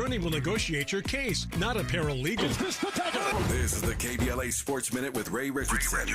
attorney will negotiate your case, not a paralegal. This is the KBLA Sports Minute with Ray Richardson.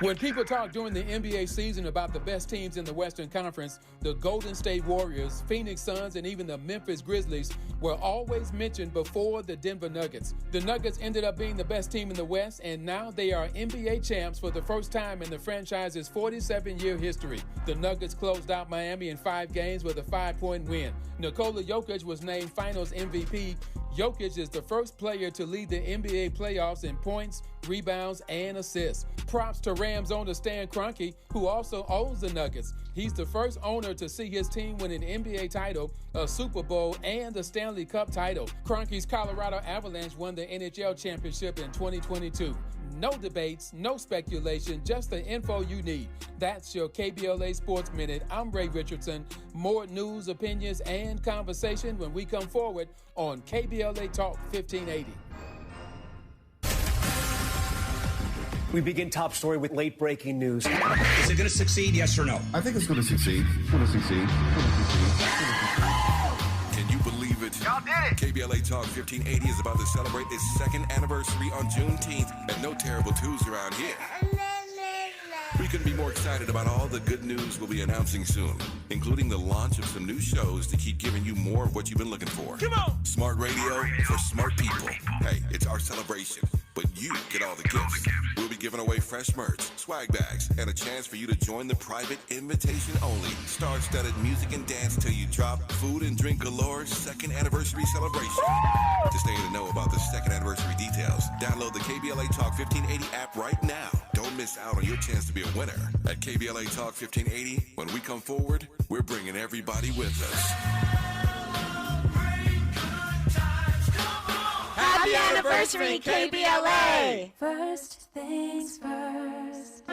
When people talk during the NBA season about the best teams in the Western Conference, the Golden State Warriors, Phoenix Suns, and even the Memphis Grizzlies were always mentioned before the Denver Nuggets. The Nuggets ended up being the best team in the West, and now they are NBA champs for the first time in the franchise's 47-year history. The Nuggets closed out Miami in 5 games with a 5-point win. Nikola Jokic was named Finals MVP. Jokic is the first player to lead the NBA playoffs in points, rebounds, and assists. Props to Rams owner Stan Kroenke, who also owns the Nuggets. He's the first owner to see his team win an NBA title, a Super Bowl, and the Stanley Cup title. Kroenke's Colorado Avalanche won the NHL championship in 2022. No debates, no speculation, just the info you need. That's your KBLA Sports Minute. I'm Ray Richardson. More news, opinions, and conversation when we come forward on KBLA Talk 1580. We begin top story with late breaking news. Is it going to succeed, yes or no? I think it's going to succeed. Can you believe it? Y'all did it. KBLA Talk 1580 is about to celebrate its 2nd anniversary on Juneteenth, and no terrible twos around here. We couldn't be more excited about all the good news we'll be announcing soon, including the launch of some new shows to keep giving you more of what you've been looking for. Come on! Smart radio for smart people. Hey, it's our celebration, but you get all the gifts. We'll be giving away fresh merch, swag bags, and a chance for you to join the private invitation-only, star-studded music and dance till you drop, food and drink galore 2nd anniversary celebration. To stay in the know about the 2nd anniversary details, download the KBLA Talk 1580 app right now. Don't miss out on your chance to be a winner. At KBLA Talk 1580, when we come forward, we're bringing everybody with us. Happy anniversary, KBLA! First things first.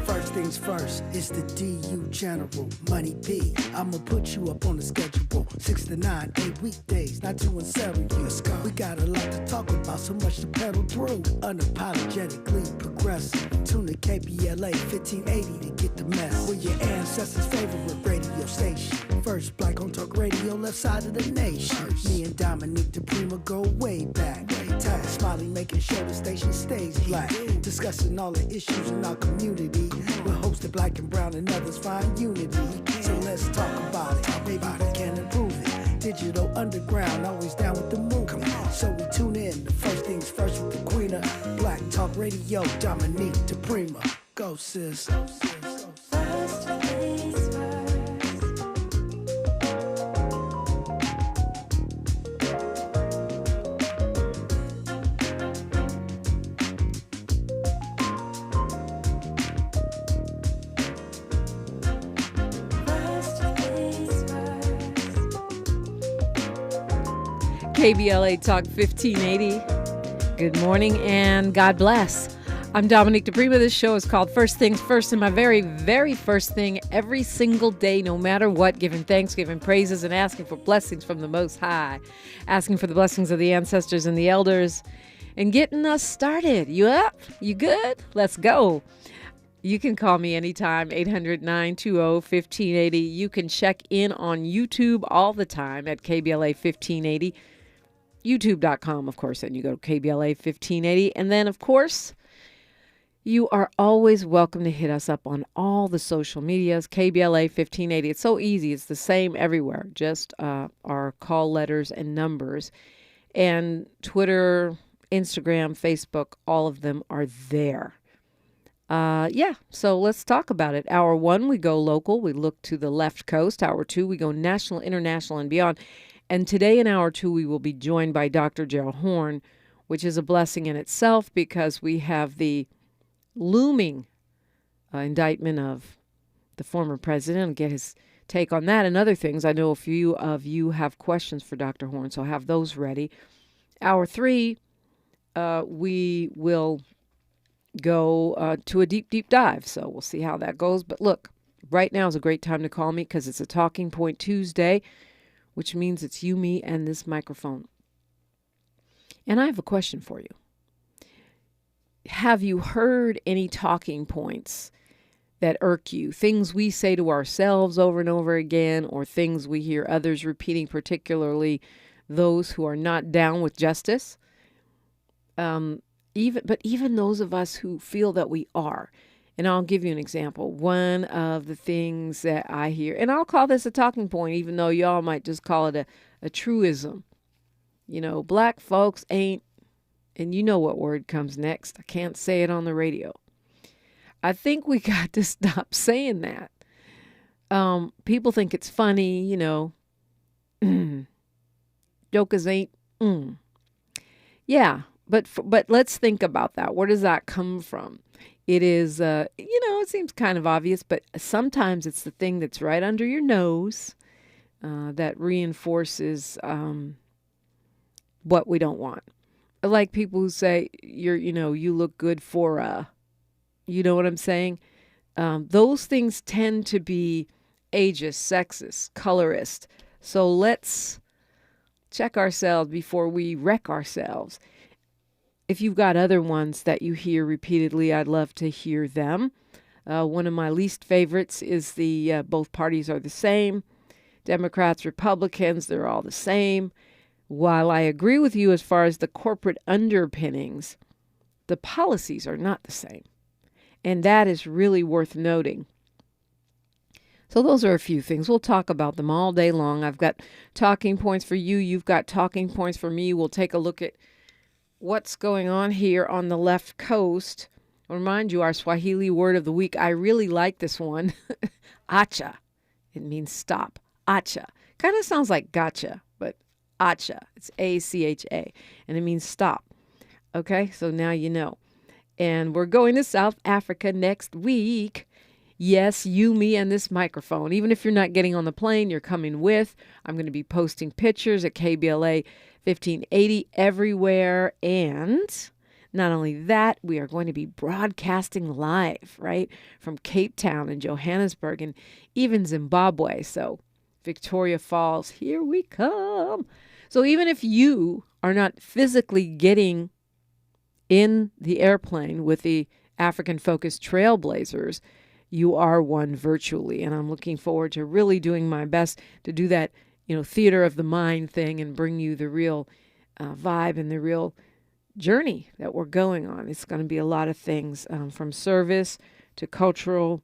First things first, it's the DU General, Money B. I'ma put you up on the schedule. 6 to 9, 8 weekdays, not too serious. We got a lot to talk about, so much to pedal through. Unapologetically progressive. Tune to KBLA 1580 to get the mess. We're your ancestors' favorite radio station. First black on talk radio, left side of the nation. Me and Dominique DePrima go way back. Tag Smiley making sure the station stays black. Discussing all the issues in our community. With hopes that black and brown and others find unity. So let's talk about it. Maybe we can improve it. Digital underground, always down with the move. So we tune in to First Things First with the Queen of Black Talk Radio, Dominique DePrima. Go sis. First things first. KBLA Talk 1580. Good morning and God bless. I'm Dominique DePrima. This show is called First Things First, and my very, very first thing every single day, no matter what, giving thanks, giving praises, and asking for blessings from the Most High, asking for the blessings of the ancestors and the elders, and getting us started. You up? You good? Let's go. You can call me anytime, 800-920-1580. You can check in on YouTube all the time at KBLA 1580. YouTube.com, of course, and you go to KBLA 1580. And then, of course, you are always welcome to hit us up on all the social medias, KBLA 1580. It's so easy. It's the same everywhere, just our call letters and numbers. And Twitter, Instagram, Facebook, all of them are there. So let's talk about it. Hour 1, we go local. We look to the left coast. Hour 2, we go national, international, and beyond. And today in Hour 2, we will be joined by Dr. Gerald Horne, which is a blessing in itself because we have the looming indictment of the former president. I'll get his take on that and other things. I know a few of you have questions for Dr. Horne, so have those ready. Hour 3, we will go to a deep, deep dive. So we'll see how that goes. But look, right now is a great time to call me because it's a Talking Point Tuesday, which means it's you, me, and this microphone. And I have a question for you. have you heard any talking points that irk you? Things we say to ourselves over and over again, or things we hear others repeating, particularly those who are not down with justice? Even those of us who feel that we are. And I'll give you an example. One of the things that I hear, and I'll call this a talking point, even though y'all might just call it a truism. Black folks ain't, and you know what word comes next. I can't say it on the radio. I think we got to stop saying that. People think it's funny, jokers ain't. Yeah, but let's think about that. Where does that come from? It is, it seems kind of obvious, but sometimes it's the thing that's right under your nose that reinforces what we don't want. Like people who say, you look good for, you know what I'm saying? Those things tend to be ageist, sexist, colorist. So let's check ourselves before we wreck ourselves. If you've got other ones that you hear repeatedly, I'd love to hear them. One of my least favorites is the both parties are the same. Democrats, Republicans, they're all the same. While I agree with you as far as the corporate underpinnings, the policies are not the same. And that is really worth noting. So those are a few things. We'll talk about them all day long. I've got talking points for you. You've got talking points for me. We'll take a look at what's going on here on the left coast. I'll remind you, our Swahili word of the week. I really like this one. Acha. It means stop. Acha. Kind of sounds like gotcha, but acha. It's A-C-H-A. And it means stop. Okay, so now you know. And we're going to South Africa next week. Yes, you, me, and this microphone. Even if you're not getting on the plane, you're coming with. I'm going to be posting pictures at KBLA 1580 everywhere. And not only that, we are going to be broadcasting live, right, from Cape Town and Johannesburg and even Zimbabwe. So Victoria Falls, here we come. So even if you are not physically getting in the airplane with the African-focused Trailblazers, you are one virtually. And I'm looking forward to really doing my best to do that, theater of the mind thing and bring you the real vibe and the real journey that we're going on. It's going to be a lot of things from service to cultural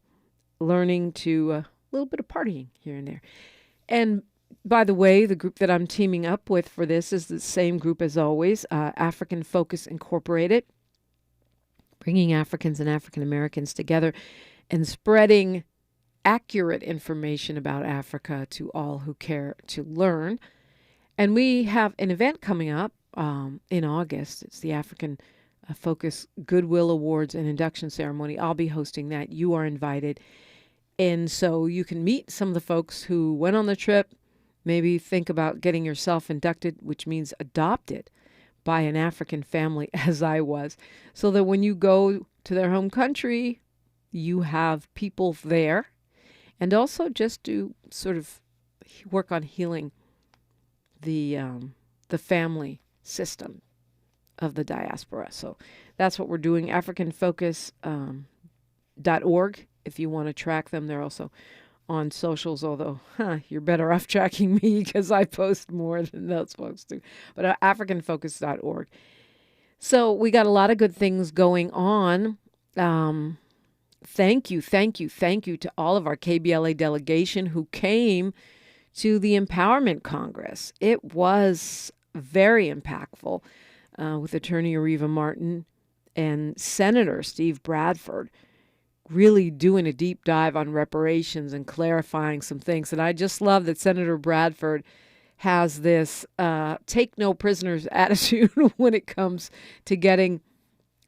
learning to a little bit of partying here and there. And by the way, the group that I'm teaming up with for this is the same group as always, African Focus Incorporated, bringing Africans and African Americans together and spreading accurate information about Africa to all who care to learn. And we have an event coming up in August. It's the African Focus Goodwill Awards and Induction Ceremony. I'll be hosting that. You are invited. And so you can meet some of the folks who went on the trip, maybe think about getting yourself inducted, which means adopted by an African family, as I was, so that when you go to their home country, you have people there, and also just to sort of work on healing the family system of the diaspora. So that's what we're doing. AfricanFocus.org. If you want to track them, they're also on socials, although you're better off tracking me because I post more than those folks do. But AfricanFocus.org. So we got a lot of good things going on. Thank you to all of our KBLA delegation who came to the Empowerment Congress. It was very impactful with Attorney Areva Martin and Senator Steve Bradford really doing a deep dive on reparations and clarifying some things. And I just love that Senator Bradford has this take no prisoners attitude when it comes to getting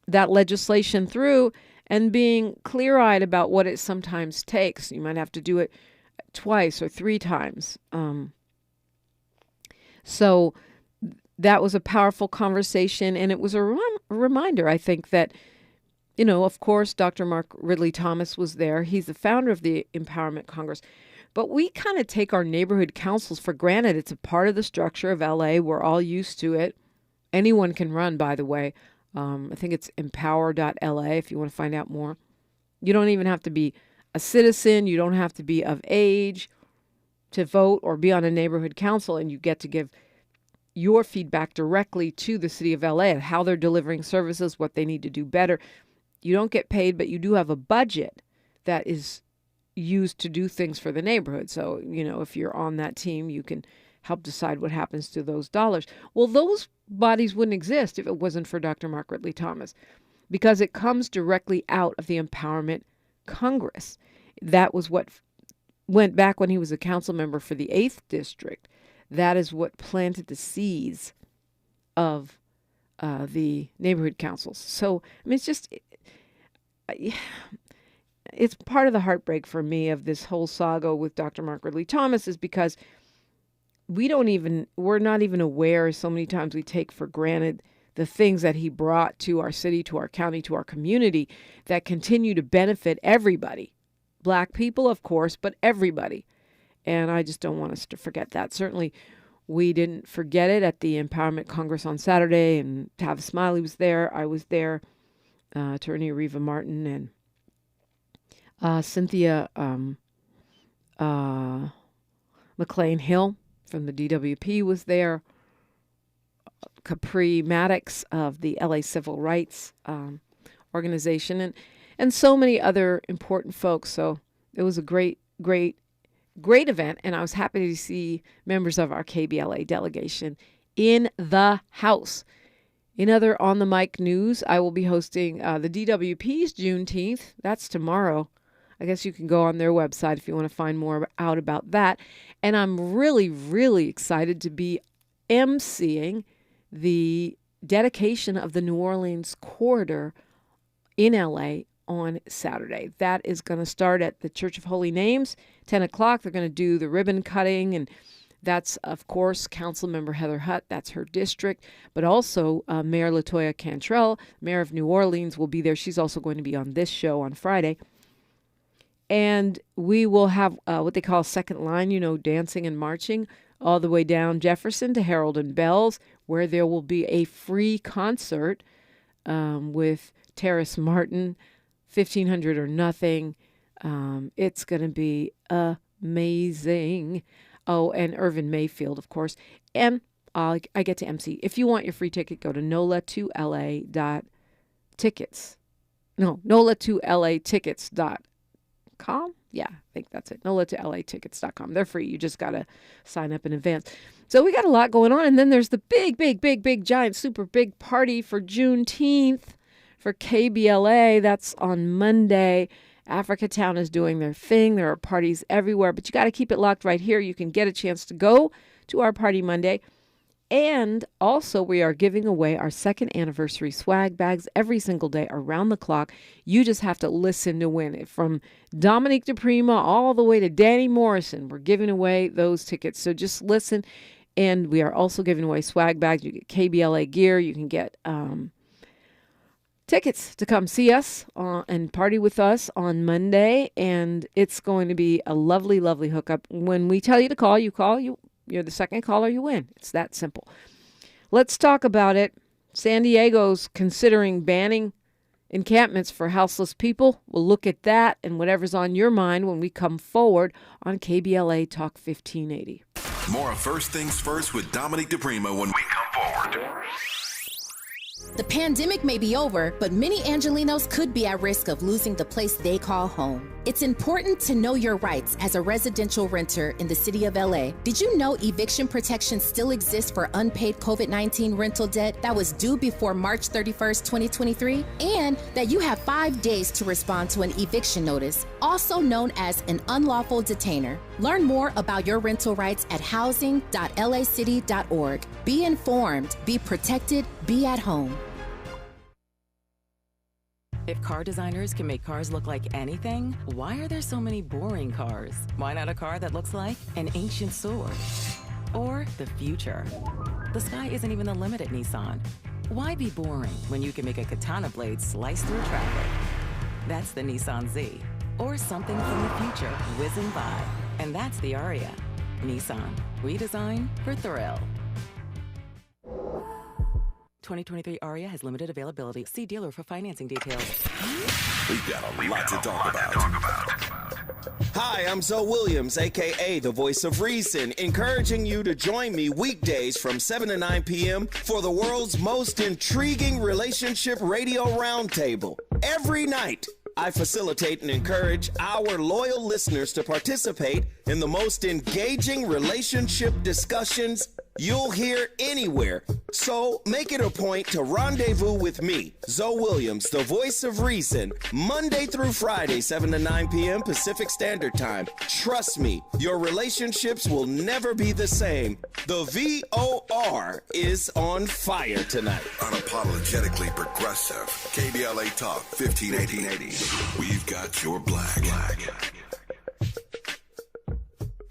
that legislation through and being clear-eyed about what it sometimes takes. You might have to do it twice or three times. So that was a powerful conversation, and it was a reminder, I think, that of course, Dr. Mark Ridley Thomas was there. He's the founder of the Empowerment Congress. But we kind of take our neighborhood councils for granted. It's a part of the structure of LA. We're all used to it. Anyone can run, by the way. I think it's empower.la if you want to find out more. You don't even have to be a citizen. You don't have to be of age to vote or be on a neighborhood council, and you get to give your feedback directly to the city of LA and how they're delivering services, what they need to do better. You don't get paid, but you do have a budget that is used to do things for the neighborhood. So, if you're on that team, you can help decide what happens to those dollars. Well, those bodies wouldn't exist if it wasn't for Dr. Mark Ridley Thomas, because it comes directly out of the Empowerment Congress. That was what went back when he was a council member for the 8th District. That is what planted the seeds of the neighborhood councils. So, it's just, it's part of the heartbreak for me of this whole saga with Dr. Mark Ridley Thomas is because we're not even aware so many times we take for granted the things that he brought to our city, to our county, to our community that continue to benefit everybody. Black people, of course, but everybody. And I just don't want us to forget that. Certainly, we didn't forget it at the Empowerment Congress on Saturday, and Tavis Smiley was there. I was there, Attorney Reva Martin, and Cynthia McLean Hill from the DWP was there. Capri Maddox of the LA Civil Rights Organization, and so many other important folks. So it was a great event, and I was happy to see members of our KBLA delegation in the house. In other On the Mic news, I will be hosting the DWP's Juneteenth. That's tomorrow. I guess you can go on their website if you want to find more out about that. And I'm really, really excited to be emceeing the dedication of the New Orleans corridor in LA on Saturday. That is going to start at the Church of Holy Names, 10 o'clock. They're going to do the ribbon cutting, and that's, of course, Councilmember Heather Hutt. That's her district. But also Mayor LaToya Cantrell, Mayor of New Orleans, will be there. She's also going to be on this show on Friday. And we will have what they call second line, dancing and marching all the way down Jefferson to Harold and Bells, where there will be a free concert with Terrace Martin, 1500 or nothing. It's going to be amazing. Oh, and Irvin Mayfield, of course. And I get to MC. If you want your free ticket, go to NOLA2LA.tickets. No, NOLA2LAtickets.com. Yeah, I think that's it. NOLA2LAtickets.com. They're free. You just got to sign up in advance. So we got a lot going on. And then there's the big, giant, super big party for Juneteenth for KBLA. That's on Monday. Africa Town is doing their thing. There are parties everywhere, but you got to keep it locked right here. You can get a chance to go to our party Monday. And also, we are giving away our 2nd anniversary swag bags every single day around the clock. You just have to listen to win it. From Dominique DePrima all the way to Danny Morrison, we're giving away those tickets. So just listen. And we are also giving away swag bags. You get KBLA gear. You can get tickets to come see us and party with us on Monday. And it's going to be a lovely, lovely hookup. When we tell you to call, you call. You're the second caller, you win. It's that simple. Let's talk about it. San Diego's considering banning encampments for houseless people. We'll look at that and whatever's on your mind when we come forward on KBLA Talk 1580. More of First Things First with Dominique DePrima when we come forward. The pandemic may be over, but many Angelinos could be at risk of losing the place they call home. It's important to know your rights as a residential renter in the city of LA. Did you know eviction protection still exists for unpaid COVID-19 rental debt that was due before March 31st, 2023? And that you have 5 days to respond to an eviction notice, also known as an unlawful detainer. Learn more about your rental rights at housing.lacity.org. Be informed, be protected, be at home. If car designers can make cars look like anything, why are there so many boring cars? Why not a car that looks like an ancient sword? Or the future? The sky isn't even the limit at Nissan. Why be boring when you can make a katana blade slice through traffic? That's the Nissan Z. Or something from the future whizzing by. And that's the Aria. Nissan. Redesign for thrill. 2023 Aria has limited availability. See dealer for financing details. We've got a lot to talk about. Hi, I'm Zoe Williams, a.k.a. the voice of reason, encouraging you to join me weekdays from 7 to 9 p.m. for the world's most intriguing relationship radio roundtable. Every night, I facilitate and encourage our loyal listeners to participate in the most engaging relationship discussions you'll hear anywhere. So make it a point to rendezvous with me, Zoe Williams, the voice of reason, Monday through Friday, 7 to 9 p.m. Pacific Standard Time. Trust me, your relationships will never be the same. The VOR is on fire tonight. Unapologetically progressive. KBLA Talk 1580. We've got your black.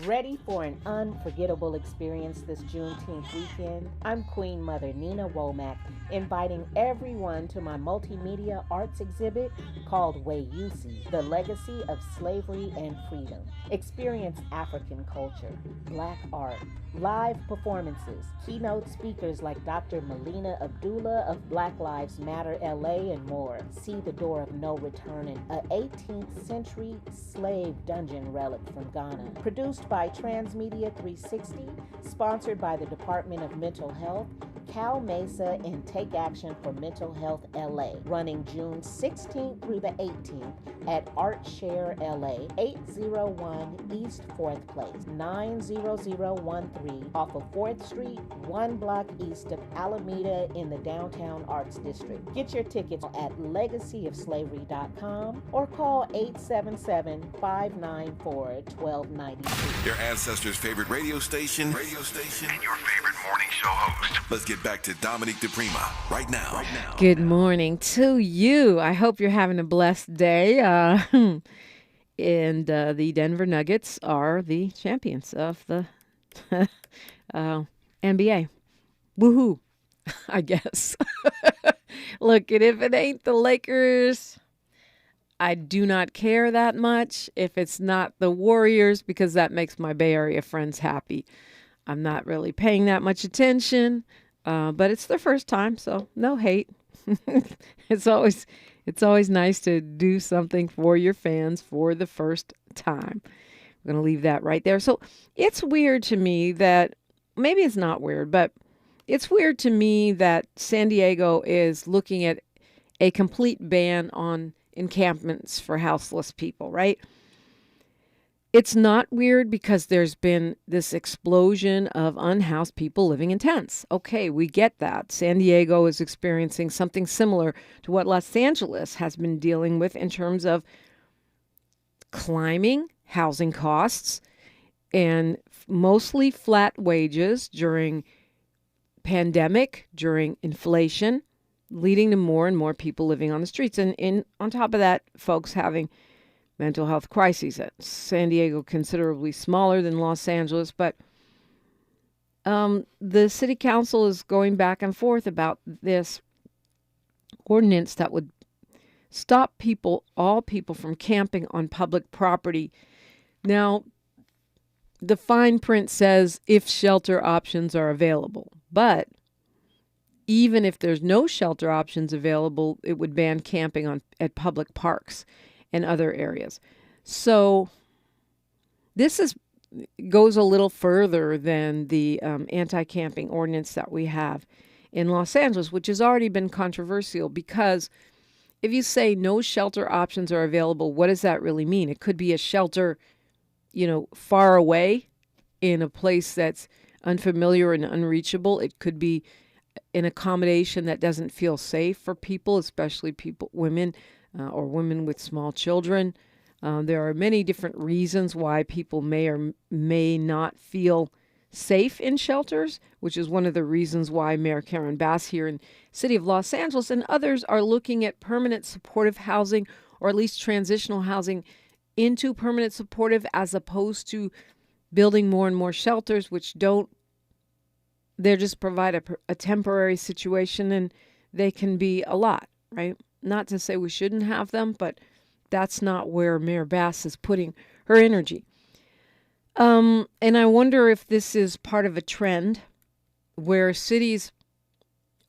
Ready for an unforgettable experience this Juneteenth weekend? I'm Queen Mother Nina Womack, inviting everyone to my multimedia arts exhibit called Wayusi, The Legacy of Slavery and Freedom. Experience African culture, Black art, live performances, keynote speakers like Dr. Melina Abdullah of Black Lives Matter LA and more. See The Door of No Return, an 18th century slave dungeon relic from Ghana. Produced by Transmedia 360, sponsored by the Department of Mental Health, Cal Mesa, and Take Action for Mental Health LA, running June 16th through the 18th at Art Share LA, 801 East 4th Place, 90013 off of 4th Street, 1 block east of Alameda in the Downtown Arts District. Get your tickets at legacyofslavery.com or call 877-594-1292. Your ancestors' favorite radio station, and your favorite morning show host. Let's get back to Dominique DePrima right now. Good morning to you. I hope you're having a blessed day. And the Denver Nuggets are the champions of the NBA. Woohoo, I guess. Look, and if it ain't the Lakers, I do not care that much. If it's not the Warriors, because that makes my Bay Area friends happy. I'm not really paying that much attention, but it's their first time, so no hate. It's always nice to do something for your fans for the first time. I'm going to leave that right there. So it's weird to me that, maybe it's not weird, but it's weird to me that San Diego is looking at a complete ban on encampments for houseless people, right? It's not weird because there's been this explosion of unhoused people living in tents. Okay, we get that. San Diego is experiencing something similar to what Los Angeles has been dealing with in terms of climbing housing costs and mostly flat wages during pandemic, during inflation, leading to more and more people living on the streets. And on top of that, folks having mental health crises. San Diego considerably smaller than Los Angeles, but the city council is going back and forth about this ordinance that would stop all people from camping on public property. Now, the fine print says if shelter options are available, but even if there's no shelter options available, it would ban camping at public parks and other areas. So this goes a little further than the anti-camping ordinance that we have in Los Angeles, which has already been controversial, because if you say no shelter options are available, what does that really mean? It could be a shelter, far away in a place that's unfamiliar and unreachable. It could be an accommodation that doesn't feel safe for people, especially women, or women with small children. There are many different reasons why people may or may not feel safe in shelters, which is one of the reasons why Mayor Karen Bass here in the city of Los Angeles and others are looking at permanent supportive housing, or at least transitional housing into permanent supportive, as opposed to building more and more shelters, which they just provide a temporary situation, and they can be a lot, right? Not to say we shouldn't have them, but that's not where Mayor Bass is putting her energy. And I wonder if this is part of a trend where cities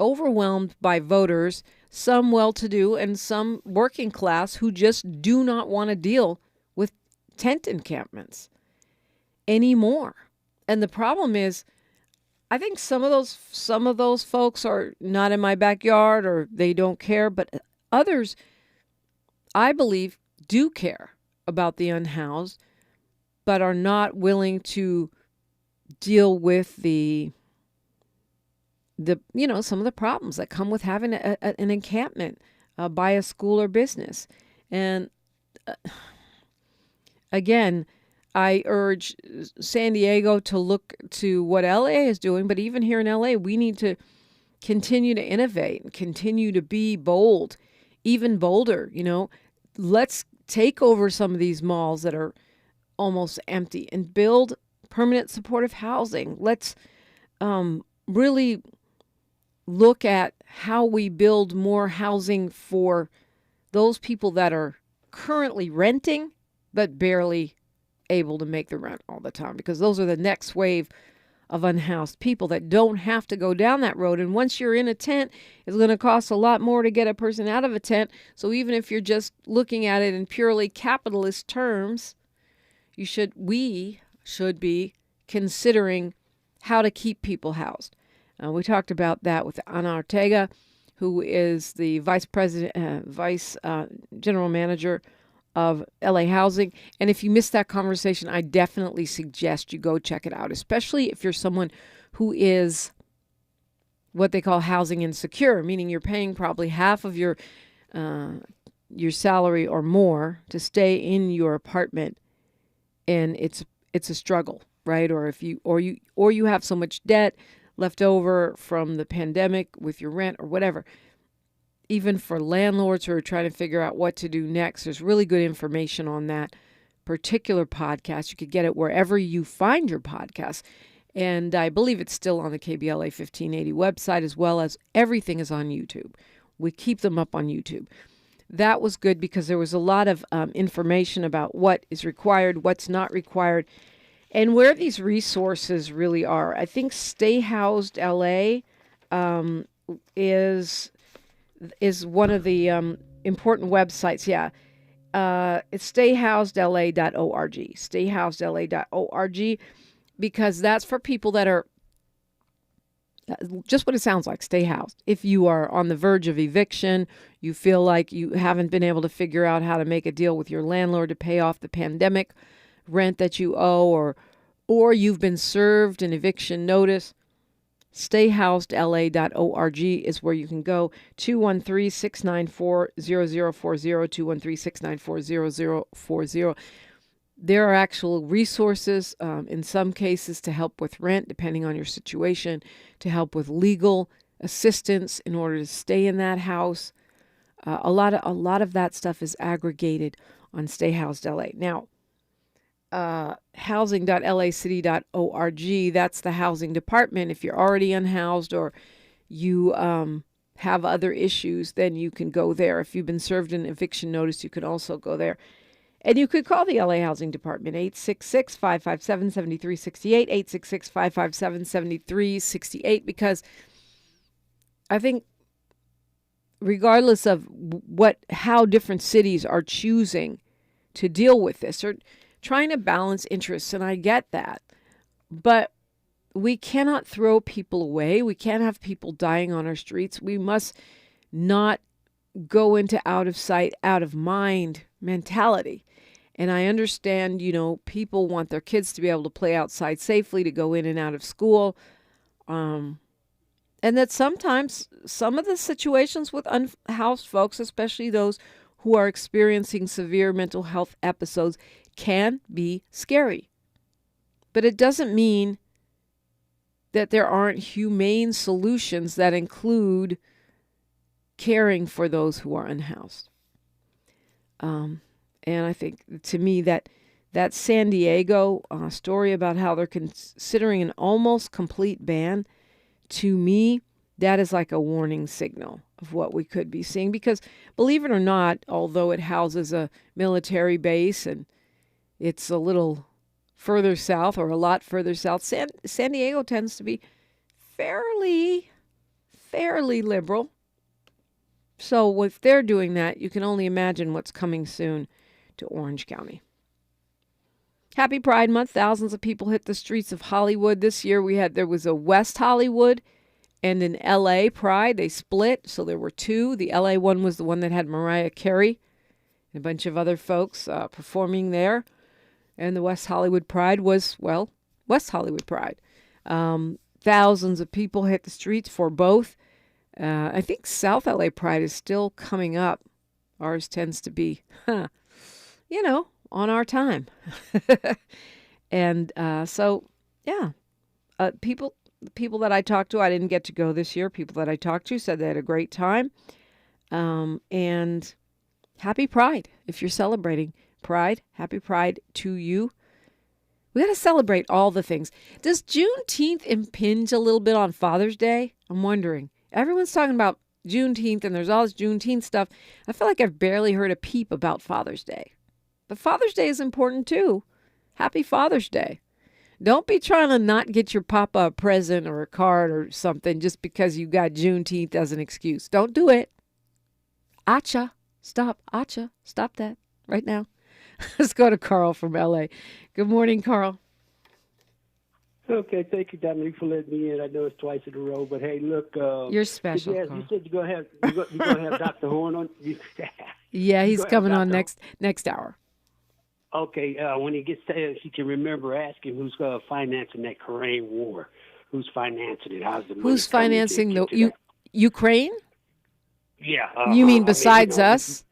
overwhelmed by voters, some well-to-do and some working class, who just do not want to deal with tent encampments anymore. And the problem is, I think some of those folks are not in my backyard or they don't care, but others, I believe, do care about the unhoused, but are not willing to deal with the some of the problems that come with having an encampment by a school or business. And again, I urge San Diego to look to what LA is doing, but even here in LA, we need to continue to innovate and continue to be bold, even bolder. Let's take over some of these malls that are almost empty and build permanent supportive housing. Let's really look at how we build more housing for those people that are currently renting but barely able to make the rent all the time, because those are the next wave of unhoused people that don't have to go down that road. And once you're in a tent, it's going to cost a lot more to get a person out of a tent. So even if you're just looking at it in purely capitalist terms, we should be considering how to keep people housed. We talked about that with Ana Ortega, who is the vice general manager of LA Housing. And if you missed that conversation, I definitely suggest you go check it out, especially if you're someone who is what they call housing insecure, meaning you're paying probably half of your salary or more to stay in your apartment, and it's a struggle, right? Or if you have so much debt left over from the pandemic with your rent or whatever. Even for landlords who are trying to figure out what to do next, there's really good information on that particular podcast. You could get it wherever you find your podcasts. And I believe it's still on the KBLA 1580 website, as well as everything is on YouTube. We keep them up on YouTube. That was good because there was a lot of information about what is required, what's not required, and where these resources really are. I think Stay Housed LA is one of the important websites. Yeah. It's stayhousedla.org. Stayhousedla.org, because that's for people that are just what it sounds like, stay housed. If you are on the verge of eviction, you feel like you haven't been able to figure out how to make a deal with your landlord to pay off the pandemic rent that you owe, or you've been served an eviction notice, stayhousedla.org is where you can go. 213-694-0040, 213-694-0040. There are actual resources in some cases to help with rent, depending on your situation, to help with legal assistance in order to stay in that house. A lot of that stuff is aggregated on Stay Housed LA. Now, housing.lacity.org, that's the housing department. If you're already unhoused or you have other issues, then you can go there. If you've been served an eviction notice, you can also go there. And you could call the LA Housing Department, 866-557-7368, 866-557-7368, because I think regardless of how different cities are choosing to deal with this, or trying to balance interests, and I get that, but we cannot throw people away. We can't have people dying on our streets. We must not go into out of sight, out of mind mentality. And I understand, people want their kids to be able to play outside safely, to go in and out of school. And that sometimes some of the situations with unhoused folks, especially those who are experiencing severe mental health episodes, can be scary. But it doesn't mean that there aren't humane solutions that include caring for those who are unhoused. And I think, to me, that San Diego story about how they're considering an almost complete ban, to me, that is like a warning signal of what we could be seeing. Because, believe it or not, although it houses a military base and it's a little further south, or a lot further south, San Diego tends to be fairly fairly liberal. So if they're doing that, you can only imagine what's coming soon to Orange County. Happy Pride Month. Thousands of people hit the streets of Hollywood this year. There was a West Hollywood and an LA Pride. They split, so there were two. The LA one was the one that had Mariah Carey and a bunch of other folks performing there. And the West Hollywood Pride was, well, West Hollywood Pride. Thousands of people hit the streets for both. I think South LA Pride is still coming up. Ours tends to be, on our time. And so, yeah, people that I talked to, I didn't get to go this year. People that I talked to said they had a great time. And happy Pride. If you're celebrating Pride, happy Pride to you. We got to celebrate all the things. Does Juneteenth impinge a little bit on Father's Day? I'm wondering. Everyone's talking about Juneteenth, and there's all this Juneteenth stuff. I feel like I've barely heard a peep about Father's Day. But Father's Day is important, too. Happy Father's Day. Don't be trying to not get your papa a present or a card or something just because you got Juneteenth as an excuse. Don't do it. Acha. Stop. Acha. Stop that right now. Let's go to Carl from L.A. Good morning, Carl. Okay, thank you, Dominique, for letting me in. I know it's twice in a row, but hey, look. You're special, Carl. You said you're gonna have Dr. Horn on. Yeah, he's coming on next hour. Okay, when he gets to, he can remember asking who's financing that Korean war. Who's financing it? How's the money? Who's financing the Ukraine? Yeah. You mean besides us?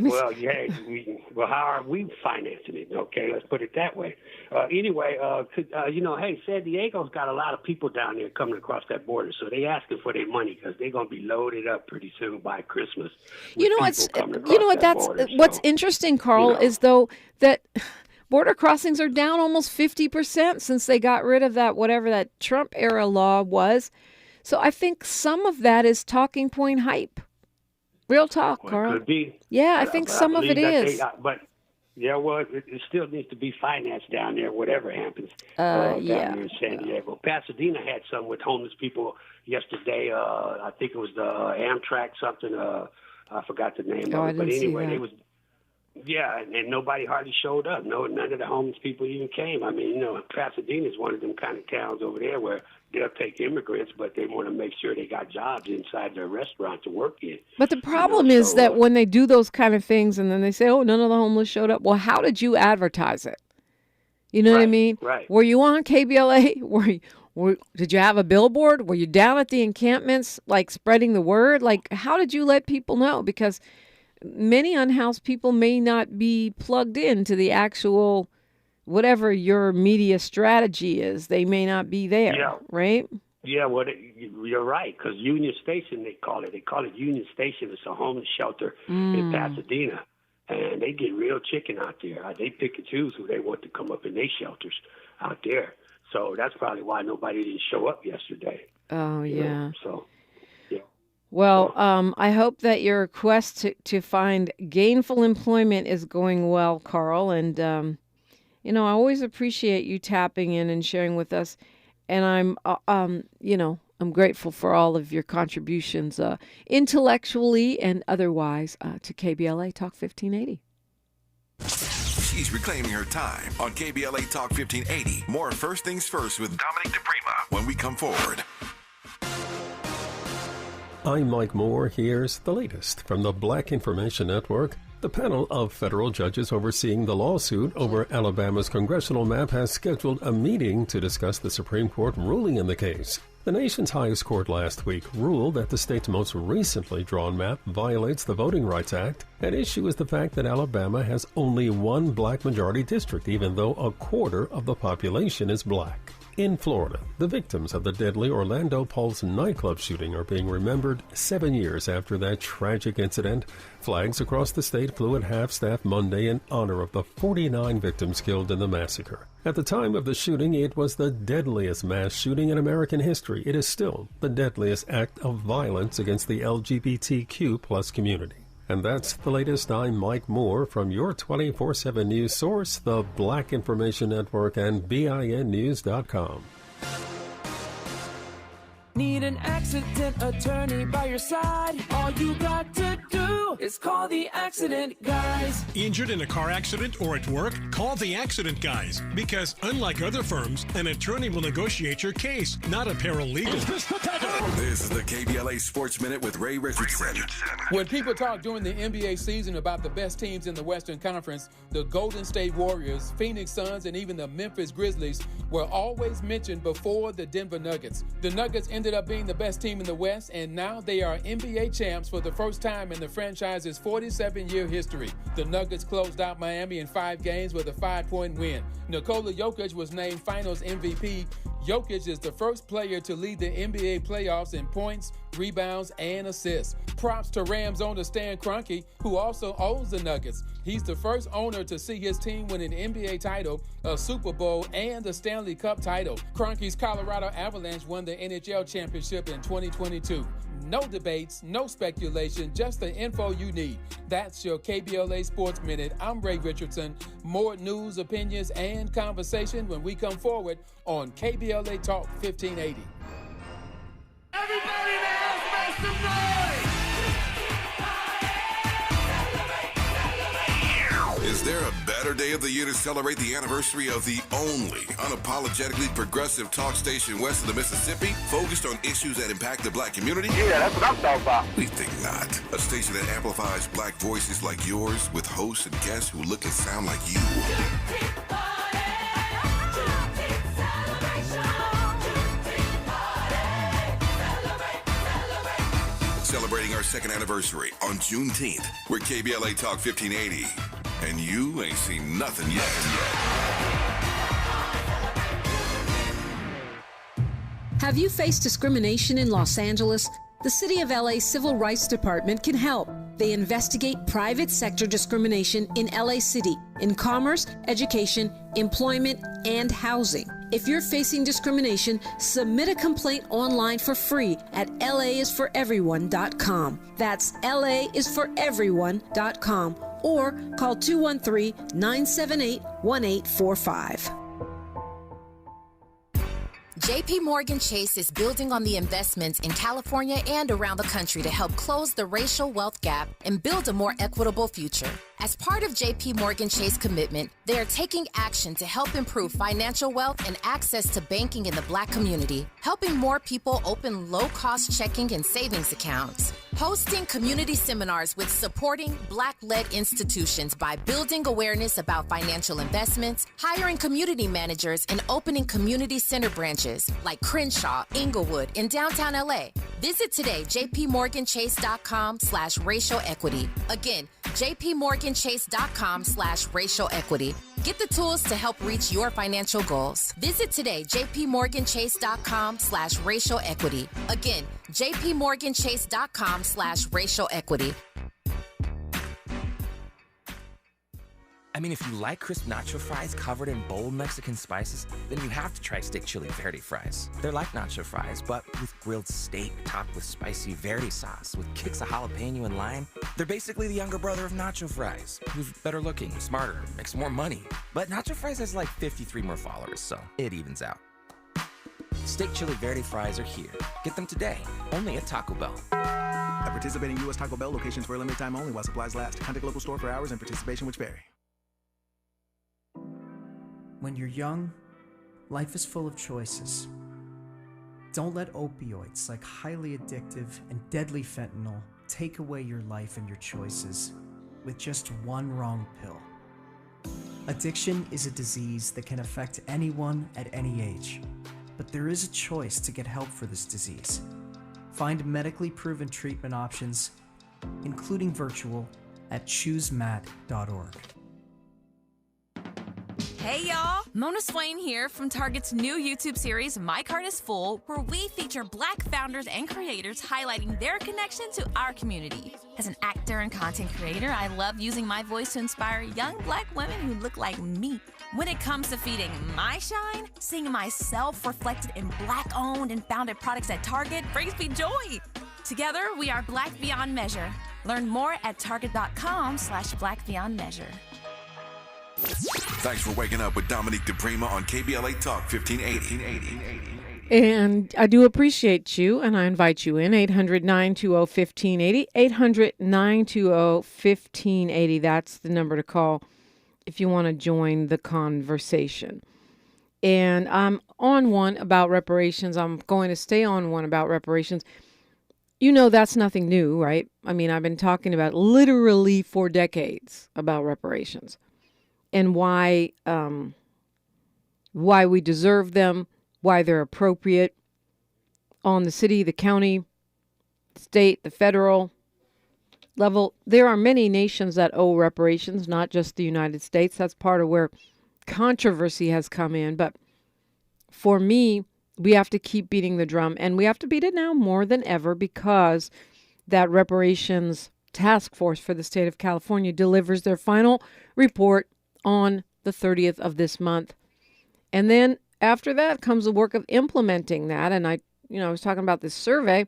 Well, yeah. How are we financing it? Okay, let's put it that way. Anyway, hey, San Diego's got a lot of people down there coming across that border, so they asking for their money because they're going to be loaded up pretty soon by Christmas. What's interesting, Carl, is though that border crossings are down almost 50% since they got rid of that whatever that Trump era law was. So I think some of that is talking point hype. Real talk, Carl. It could be. Yeah, I think some of it is. It still needs to be financed down there, whatever happens down there in San Diego. Pasadena had some with homeless people yesterday. I think it was the Amtrak something. I forgot the name of it. But anyway, it was. Yeah, and nobody hardly showed up. None of the homeless people even came. I mean, Pasadena is one of them kind of towns over there where they'll take immigrants, but they want to make sure they got jobs inside their restaurant to work in. But the problem is that when they do those kind of things and then they say, oh, none of the homeless showed up. Well, how did you advertise it? You know what I mean? Right. Were you on KBLA? Did you have a billboard? Were you down at the encampments, like spreading the word? Like, how did you let people know? Because many unhoused people may not be plugged into the actual, whatever your media strategy is. They may not be there, right? Yeah, well, you're right, because Union Station, they call it. They call it Union Station. It's a homeless shelter in Pasadena. And they get real chicken out there. They pick and choose who they want to come up in their shelters out there. So that's probably why nobody didn't show up yesterday. Oh, yeah. So... Well, I hope that your quest to find gainful employment is going well, Carl. And, I always appreciate you tapping in and sharing with us. And I'm grateful for all of your contributions intellectually and otherwise to KBLA Talk 1580. She's reclaiming her time on KBLA Talk 1580. More First Things First with Dominic DePrima when we come forward. I'm Mike Moore. Here's the latest from the Black Information Network. The panel of federal judges overseeing the lawsuit over Alabama's congressional map has scheduled a meeting to discuss the Supreme Court ruling in the case. The nation's highest court last week ruled that the state's most recently drawn map violates the Voting Rights Act. At issue is the fact that Alabama has only one black majority district, even though a quarter of the population is black. In Florida, the victims of the deadly Orlando Pulse nightclub shooting are being remembered 7 years after that tragic incident. Flags across the state flew at half-staff Monday in honor of the 49 victims killed in the massacre. At the time of the shooting, it was the deadliest mass shooting in American history. It is still the deadliest act of violence against the LGBTQ+ community. And that's the latest. I'm Mike Moore from your 24/7 news source, the Black Information Network and BINnews.com. Need an accident attorney by your side? All you got to do is call the accident guys. Injured in a car accident or at work? Call the accident guys. Because unlike other firms, an attorney will negotiate your case, not a paralegal. This is the KBLA Sports Minute with Ray Richardson. When people talk during the NBA season about the best teams in the Western Conference, the Golden State Warriors, Phoenix Suns, and even the Memphis Grizzlies were always mentioned before the Denver Nuggets. The Nuggets ended up being the best team in the West, and now they are NBA champs for the first time in the franchise's 47-year history. The Nuggets closed out Miami in 5 games with a 5-point win. Nikola Jokic was named Finals MVP. Jokic is the first player to lead the NBA playoffs in points, rebounds, and assists. Props to Rams owner Stan Kroenke, who also owns the Nuggets. He's the first owner to see his team win an NBA title, a Super Bowl, and a Stanley Cup title. Kroenke's Colorado Avalanche won the NHL championship in 2022. No debates, no speculation, just the info you need. That's your KBLA Sports Minute. I'm Ray Richardson. More news, opinions, and conversation when we come forward on KBLA Talk 1580. Everybody now, make some noise! Is there a better day of the year to celebrate the anniversary of the only unapologetically progressive talk station west of the Mississippi, focused on issues that impact the black community? Yeah, that's what I'm talking about. We think not. A station that amplifies black voices like yours with hosts and guests who look and sound like you. Celebrating our second anniversary on Juneteenth. We're KBLA Talk 1580. And you ain't seen nothing yet. Have you faced discrimination in Los Angeles? The City of LA Civil Rights Department can help. They investigate private sector discrimination in LA City in commerce, education, employment, and housing. If you're facing discrimination, submit a complaint online for free at laisforeveryone.com. That's laisforeveryone.com or call 213-978-1845. JP Morgan Chase is building on the investments in California and around the country to help close the racial wealth gap and build a more equitable future. As part of JP Morgan Chase commitment, they are taking action to help improve financial wealth and access to banking in the Black community, helping more people open low-cost checking and savings accounts, hosting community seminars with supporting Black-led institutions by building awareness about financial investments, hiring community managers, and opening community center branches like Crenshaw, Inglewood, and downtown LA. Visit today, jpmorganchase.com/racial equity. Again, jpmorganchase.com/racial equity. Get the tools to help reach your financial goals. Visit today, jpmorganchase.com/racial equity. Again, jpmorganchase.com/racial equity. I mean, if you like crisp nacho fries covered in bold Mexican spices, then you have to try Steak Chili Verde fries. They're like nacho fries, but with grilled steak topped with spicy Verde sauce with kicks of jalapeno and lime. They're basically the younger brother of nacho fries, who's better looking, smarter, makes more money. But nacho fries has like 53 more followers, so it evens out. Steak Chili Verde fries are here. Get them today, only at Taco Bell. At participating U.S. Taco Bell locations for a limited time only while supplies last. Contact local store for hours and participation which vary. When you're young, life is full of choices. Don't let opioids like highly addictive and deadly fentanyl take away your life and your choices with just one wrong pill. Addiction is a disease that can affect anyone at any age, but there is a choice to get help for this disease. Find medically proven treatment options, including virtual, at choosemat.org. Hey y'all, Mona Swain here from Target's new YouTube series, My Cart is Full, where we feature Black founders and creators highlighting their connection to our community. As an actor and content creator, I love using my voice to inspire young Black women who look like me. When it comes to feeding my shine, seeing myself reflected in Black-owned and founded products at Target brings me joy. Together, we are Black Beyond Measure. Learn more at target.com/Black Beyond Measure. Thanks for waking up with Dominique DePrima on KBLA Talk 1580. And I do appreciate you, and I invite you in. 800-920-1580. 800-920-1580. That's the number to call if you want to join the conversation. And I'm on one about reparations. I'm going to stay on one about reparations. You know, that's nothing new, right? I mean, I've been talking about literally for decades about reparations and why we deserve them, why they're appropriate on the city, the county, state, the federal level. There are many nations that owe reparations, not just the United States. That's part of where controversy has come in. But for me, we have to keep beating the drum, and we have to beat it now more than ever because that reparations task force for the state of California delivers their final report on the 30th of this month. And then after that comes the work of implementing that. And I was talking about this survey.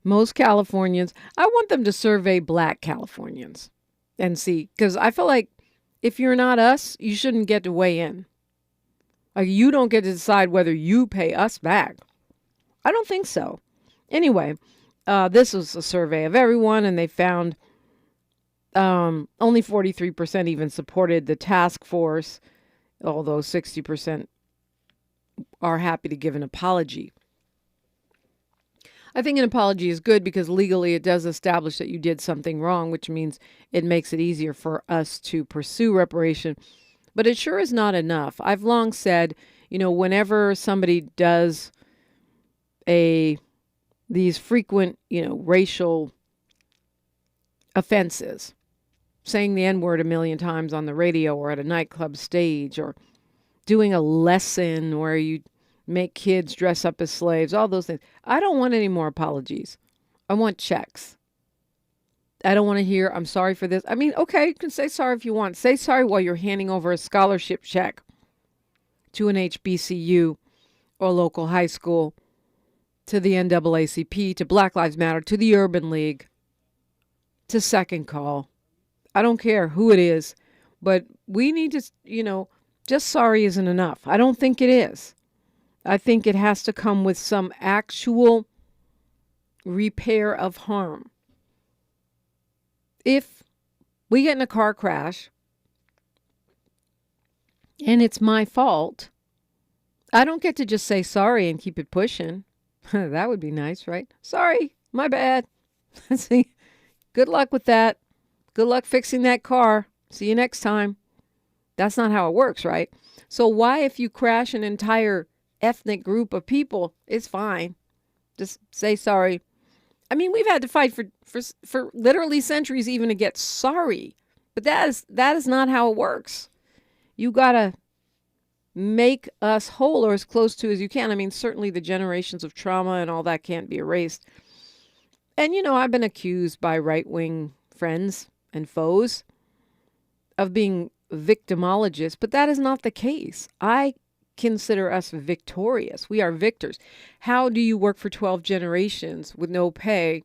Most Californians, I want them to survey Black Californians and see, because I feel like if you're not us, you shouldn't get to weigh in. Like, you don't get to decide whether you pay us back. I don't think so. Anyway, this was a survey of everyone, and they found only 43% even supported the task force, although 60% are happy to give an apology. I think an apology is good because legally it does establish that you did something wrong, which means it makes it easier for us to pursue reparation. But it sure is not enough. I've long said, whenever somebody does these frequent, racial offenses, saying the N-word a million times on the radio or at a nightclub stage, or doing a lesson where you make kids dress up as slaves, all those things. I don't want any more apologies. I want checks. I don't want to hear, I'm sorry for this. I mean, okay, you can say sorry if you want. Say sorry while you're handing over a scholarship check to an HBCU or local high school, to the NAACP, to Black Lives Matter, to the Urban League, to Second Call. I don't care who it is, but we need to, just sorry isn't enough. I don't think it is. I think it has to come with some actual repair of harm. If we get in a car crash and it's my fault, I don't get to just say sorry and keep it pushing. That would be nice, right? Sorry, my bad. See, good luck with that. Good luck fixing that car. See you next time. That's not how it works, right? So why, if you crash an entire ethnic group of people, it's fine. Just say sorry. I mean, we've had to fight for literally centuries even to get sorry. But that is not how it works. You got to make us whole, or as close to as you can. I mean, certainly the generations of trauma and all that can't be erased. And, I've been accused by right-wing friends and foes of being victimologists, but that is not the case. I consider us victorious. We are victors. How do you work for 12 generations with no pay,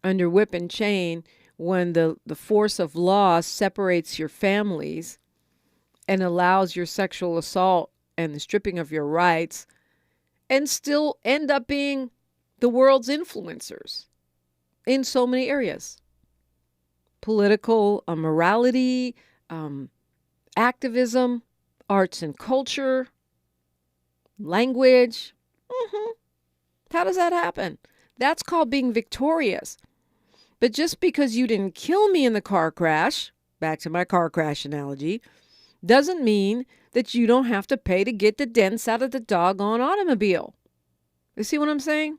under whip and chain, when the force of law separates your families and allows your sexual assault and the stripping of your rights, and still end up being the world's influencers in so many areas? Political morality, activism, arts and culture, language. How does that happen? That's called being victorious. But just because you didn't kill me in the car crash, back to my car crash analogy, doesn't mean that you don't have to pay to get the dents out of the doggone automobile. You see what I'm saying?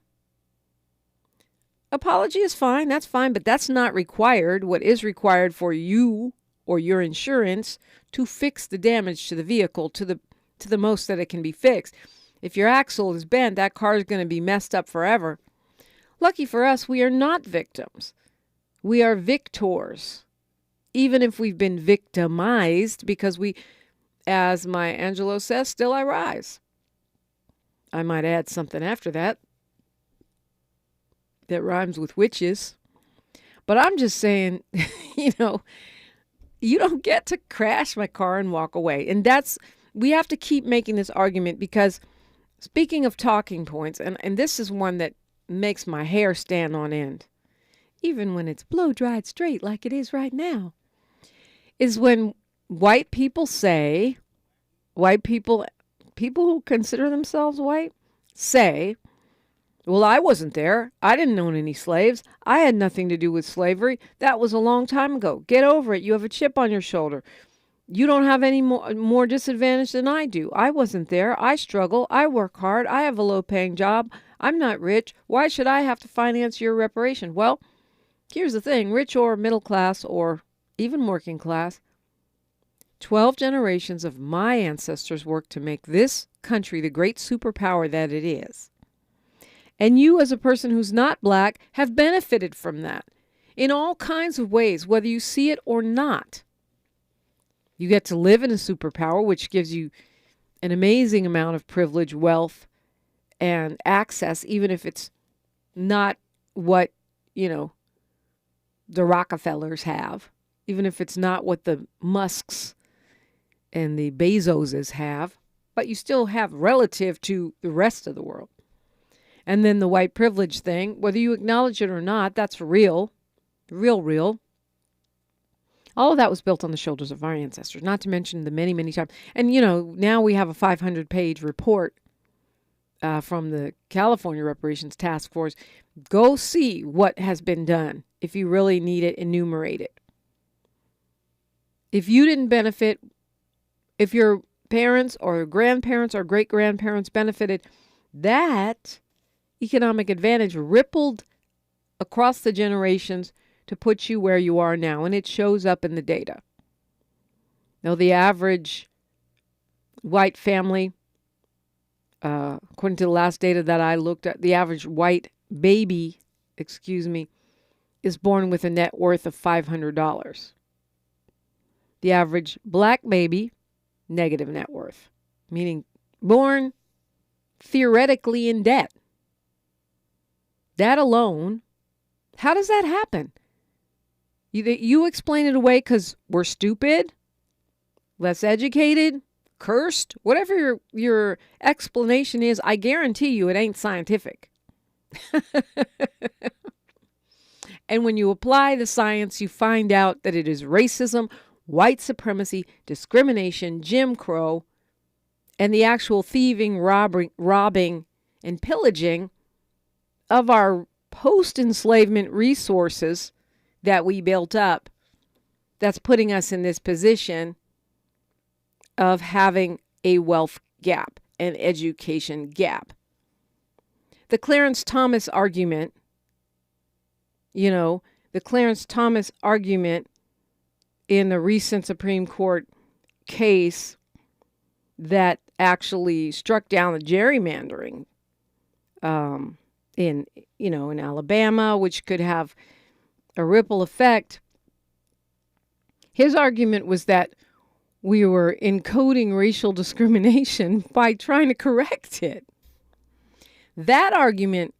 Apology is fine, that's fine, but that's not required. What is required for you or your insurance to fix the damage to the vehicle to the most that it can be fixed. If your axle is bent, that car is going to be messed up forever. Lucky for us, we are not victims. We are victors. Even if we've been victimized, because we, as Maya Angelou says, still I rise. I might add something after that rhymes with witches. But I'm just saying, you don't get to crash my car and walk away. And we have to keep making this argument, because Speaking of talking points, and this is one that makes my hair stand on end, even when it's blow-dried straight like it is right now, is when white people who consider themselves white, say, well, I wasn't there. I didn't own any slaves. I had nothing to do with slavery. That was a long time ago. Get over it. You have a chip on your shoulder. You don't have any more disadvantage than I do. I wasn't there. I struggle. I work hard. I have a low-paying job. I'm not rich. Why should I have to finance your reparation? Well, here's the thing. Rich or middle class or even working class, 12 generations of my ancestors worked to make this country the great superpower that it is. And you, as a person who's not black, have benefited from that in all kinds of ways, whether you see it or not. You get to live in a superpower, which gives you an amazing amount of privilege, wealth, and access, even if it's not what, the Rockefellers have, even if it's not what the Musks and the Bezoses have, but you still have relative to the rest of the world. And then the white privilege thing, whether you acknowledge it or not, that's real. Real. All of that was built on the shoulders of our ancestors, not to mention the many, many times. And, now we have a 500-page report from the California Reparations Task Force. Go see what has been done if you really need it, enumerate it. If you didn't benefit, if your parents or grandparents or great-grandparents benefited, that economic advantage rippled across the generations to put you where you are now, and it shows up in the data. Now, the average white family, according to the last data that I looked at, the average white baby, is born with a net worth of $500. The average black baby, negative net worth, meaning born theoretically in debt. That alone, how does that happen? You explain it away because we're stupid, less educated, cursed, whatever your explanation is, I guarantee you it ain't scientific. And when you apply the science, you find out that it is racism, white supremacy, discrimination, Jim Crow, and the actual thieving, robbing, and pillaging of our post-enslavement resources that we built up, that's putting us in this position of having a wealth gap, an education gap. The Clarence Thomas argument, in the recent Supreme Court case that actually struck down the gerrymandering in Alabama, which could have a ripple effect. His argument was that we were encoding racial discrimination by trying to correct it. That argument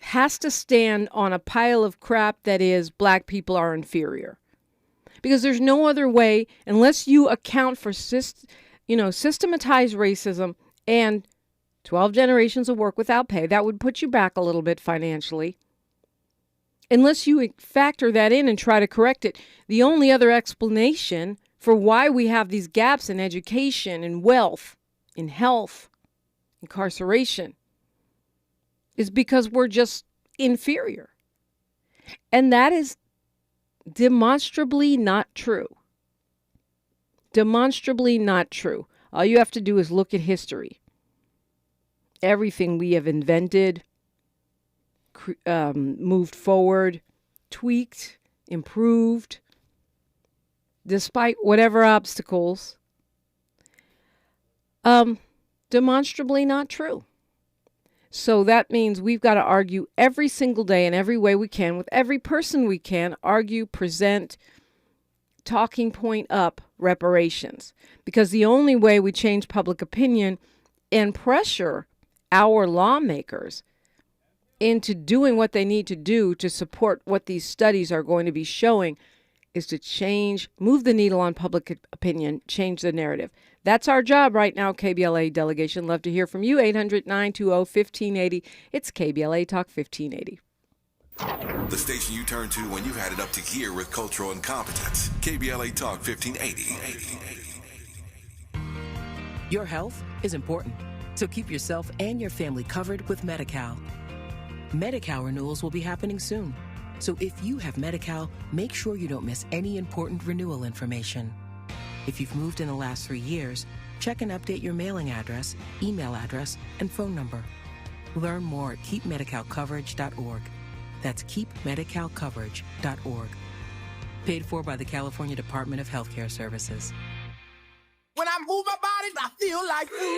has to stand on a pile of crap that is black people are inferior. Because there's no other way, unless you account for systematized racism and 12 generations of work without pay, that would put you back a little bit financially. Unless you factor that in and try to correct it, the only other explanation for why we have these gaps in education, in wealth, in health, incarceration, is because we're just inferior. And that is demonstrably not true. Demonstrably not true. All you have to do is look at history. Everything we have invented, moved forward, tweaked, improved, despite whatever obstacles, demonstrably not true. So that means we've got to argue every single day in every way we can, with every person we can, argue, present, talking point up reparations. Because the only way we change public opinion and pressure our lawmakers into doing what they need to do to support what these studies are going to be showing is to move the needle on public opinion, change the narrative. That's our job right now, KBLA delegation. Love to hear from you. 800-920-1580. It's KBLA Talk 1580. The station you turn to when you've had it up to gear with cultural incompetence. KBLA Talk 1580. Your health is important, so keep yourself and your family covered with Medi-Cal. Medi-Cal renewals will be happening soon, so if you have Medi-Cal, make sure you don't miss any important renewal information. If you've moved in the last 3 years, check and update your mailing address, email address, and phone number. Learn more at keepmedicalcoverage.org. That's keepmedicalcoverage.org. Paid for by the California Department of Healthcare Services. When I move my body, I feel like freedom.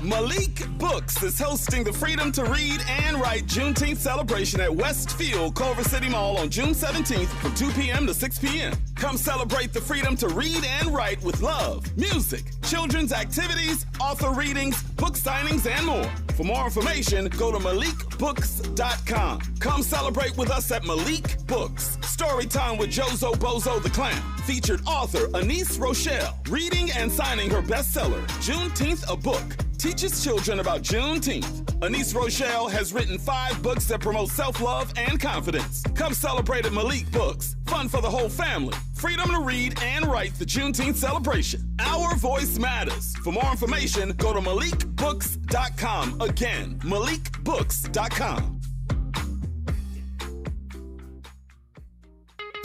Malik Books is hosting the Freedom to Read and Write Juneteenth celebration at Westfield Culver City Mall on June 17th from 2 p.m. to 6 p.m. Come celebrate the freedom to read and write with love, music, children's activities, author readings, book signings, and more. For more information, go to MalikBooks.com. Come celebrate with us at Malik Books. Story time with Jozo Bozo the Clown. Featured author Anise Rochelle, reading and signing her bestseller, Juneteenth a Book, teaches children about Juneteenth. Anise Rochelle has written 5 books that promote self-love and confidence. Come celebrate at Malik Books. Fun for the whole family. Freedom to read and write the Juneteenth celebration. Our voice matters. For more information, go to MalikBooks.com. Again, MalikBooks.com.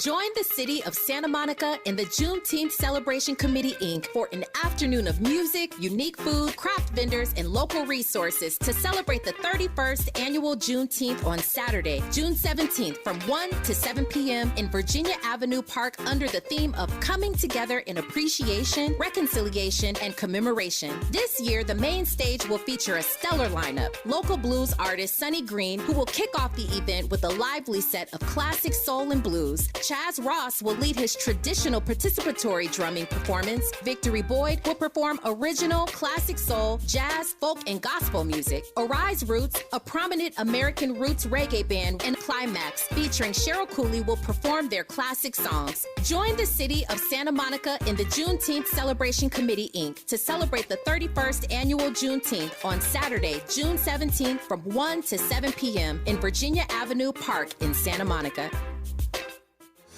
Join the City of Santa Monica and the Juneteenth Celebration Committee, Inc. for an afternoon of music, unique food, craft vendors, and local resources to celebrate the 31st annual Juneteenth on Saturday, June 17th from 1 to 7 p.m. in Virginia Avenue Park under the theme of Coming Together in Appreciation, Reconciliation, and Commemoration. This year, the main stage will feature a stellar lineup. Local blues artist Sonny Green, who will kick off the event with a lively set of classic soul and blues. Chaz Ross will lead his traditional participatory drumming performance. Victory Boyd will perform original, classic soul, jazz, folk, and gospel music. Arise Roots, a prominent American roots reggae band, and Climax, featuring Cheryl Cooley, will perform their classic songs. Join the City of Santa Monica and the Juneteenth Celebration Committee, Inc. to celebrate the 31st annual Juneteenth on Saturday, June 17th from 1 to 7 p.m. in Virginia Avenue Park in Santa Monica.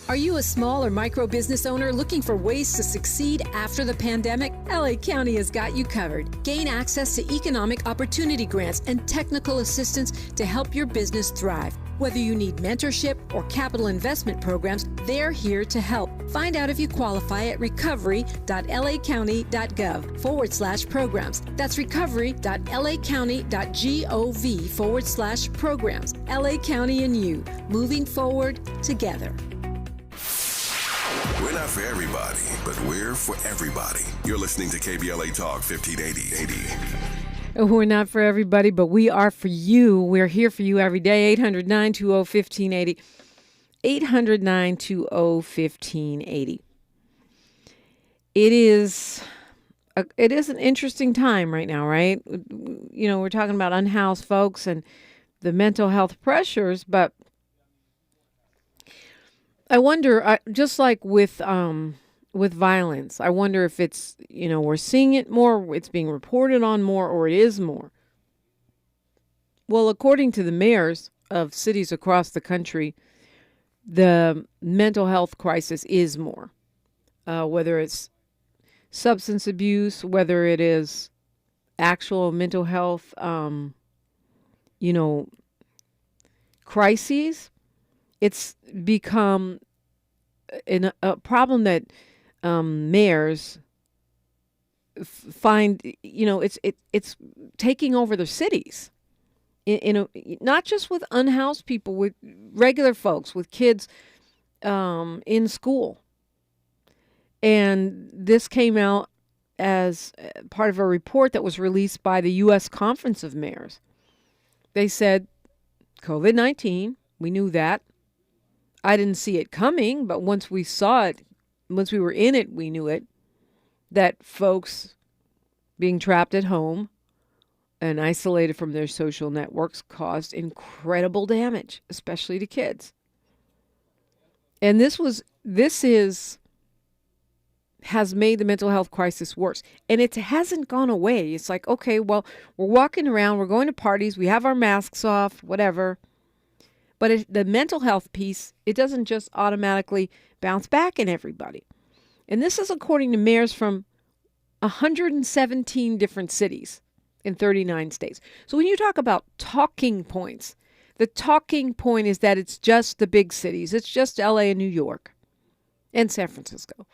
Are you a small or micro business owner looking for ways to succeed after the pandemic? LA County has got you covered. Gain access to economic opportunity grants and technical assistance to help your business thrive. Whether you need mentorship or capital investment programs, they're here to help. Find out if you qualify at recovery.lacounty.gov/programs. That's recovery.lacounty.gov/programs. LA County and you, moving forward together. We're not for everybody, but we're for everybody. You're listening to KBLA Talk 1580. We're not for everybody, but we are for you. We're here for you every day. 800-920-1580. 800-920-1580. It is an interesting time right now, right? You know, we're talking about unhoused folks and the mental health pressures, but I wonder, just like with violence, I wonder if it's, you know, we're seeing it more, it's being reported on more, or it is more. Well, according to the mayors of cities across the country, the mental health crisis is more. Whether it's substance abuse, whether it is actual mental health, crises. It's become a problem that mayors find, it's taking over their cities. Not just with unhoused people, with regular folks, with kids in school. And this came out as part of a report that was released by the U.S. Conference of Mayors. They said, COVID-19, we knew that. I didn't see it coming, but once we saw it, once we were in it, we knew it, that folks being trapped at home and isolated from their social networks caused incredible damage, especially to kids. And this has made the mental health crisis worse. And it hasn't gone away. It's like, okay, well, we're walking around, we're going to parties, we have our masks off, whatever. But the mental health piece, it doesn't just automatically bounce back in everybody. And this is according to mayors from 117 different cities in 39 states. So when you talk about talking points, the talking point is that it's just the big cities. It's just LA and New York and San Francisco,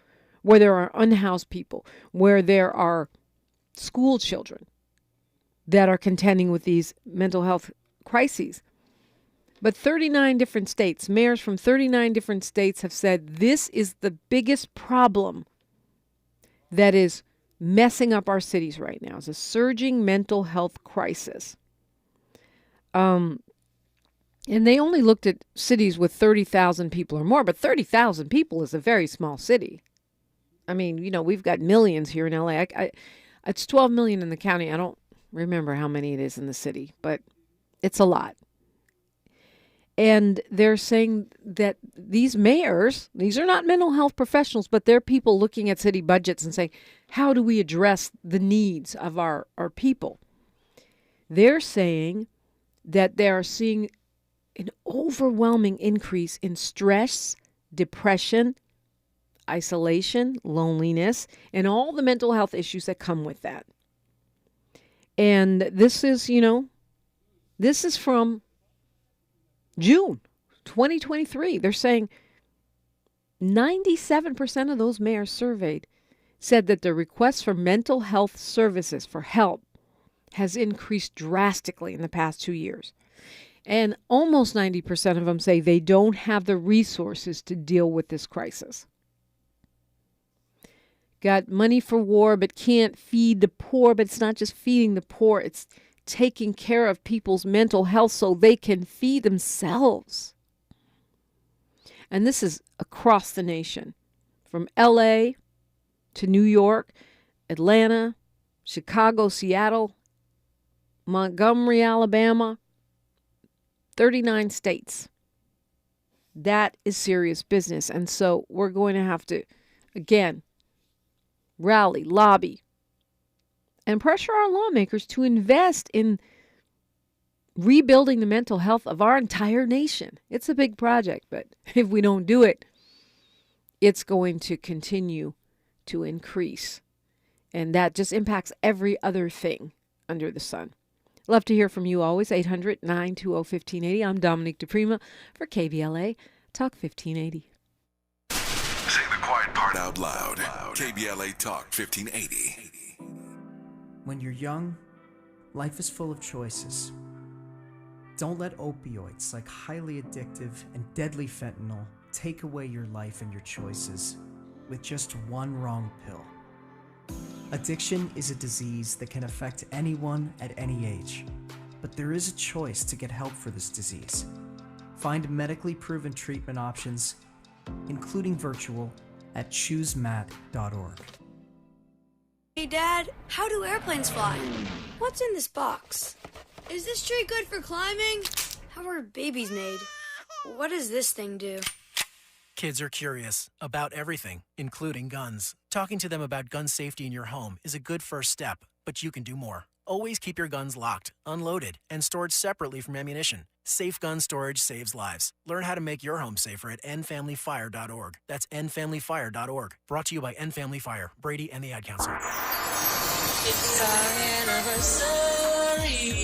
where there are unhoused people, where there are school children that are contending with these mental health crises. But 39 different states, mayors from 39 different states have said this is the biggest problem that is messing up our cities right now. It's a surging mental health crisis. And they only looked at cities with 30,000 people or more, but 30,000 people is a very small city. I mean, you know, we've got millions here in LA. It's 12 million in the county. I don't remember how many it is in the city, but it's a lot. And they're saying that these mayors, these are not mental health professionals, but they're people looking at city budgets and saying, how do we address the needs of our people? They're saying that they are seeing an overwhelming increase in stress, depression, isolation, loneliness, and all the mental health issues that come with that. And this is, this is from June 2023. They're saying 97% of those mayors surveyed said that the requests for mental health services for help has increased drastically in the past 2 years. And almost 90% of them say they don't have the resources to deal with this crisis. Got money for war, but can't feed the poor. But it's not just feeding the poor. It's taking care of people's mental health so they can feed themselves. And this is across the nation, from LA to New York, Atlanta, Chicago, Seattle, Montgomery, Alabama, 39 states. That is serious business. And so we're going to have to, again, rally, lobby, and pressure our lawmakers to invest in rebuilding the mental health of our entire nation. It's a big project, but if we don't do it, it's going to continue to increase. And that just impacts every other thing under the sun. Love to hear from you always. 800-920-1580. I'm Dominique DePrima for KBLA Talk 1580. Say the quiet part out loud. KBLA Talk 1580. When you're young, life is full of choices. Don't let opioids like highly addictive and deadly fentanyl take away your life and your choices with just one wrong pill. Addiction is a disease that can affect anyone at any age, but there is a choice to get help for this disease. Find medically proven treatment options, including virtual, at choosemat.org. Hey Dad, how do airplanes fly? What's in this box? Is this tree good for climbing? How are babies made? What does this thing do? Kids are curious about everything, including guns. Talking to them about gun safety in your home is a good first step, but you can do more. Always keep your guns locked, unloaded, and stored separately from ammunition. Safe gun storage saves lives. Learn how to make your home safer at endfamilyfire.org. That's endfamilyfire.org. Brought to you by End Family Fire, Brady, and the Ad Council. It's our anniversary.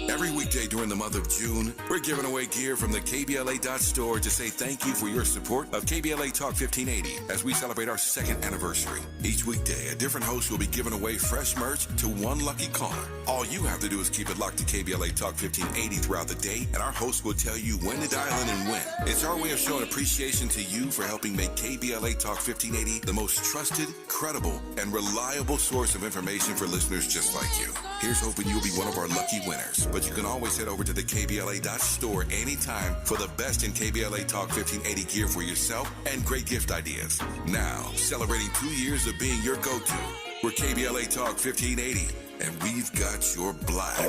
Every weekday during the month of June, we're giving away gear from the KBLA.store to say thank you for your support of KBLA Talk 1580 as we celebrate our second anniversary. Each weekday, a different host will be giving away fresh merch to one lucky caller. All you have to do is keep it locked to KBLA Talk 1580 throughout the day, and our host will tell you when to dial in and when. It's our way of showing appreciation to you for helping make KBLA Talk 1580 the most trusted, credible, and reliable source of information for listeners just like you. Here's hoping you'll be one of our lucky winners. But you can always head over to the KBLA.store anytime for the best in KBLA Talk 1580 gear for yourself and great gift ideas. Now, celebrating 2 years of being your go-to, we're KBLA Talk 1580, and we've got your black.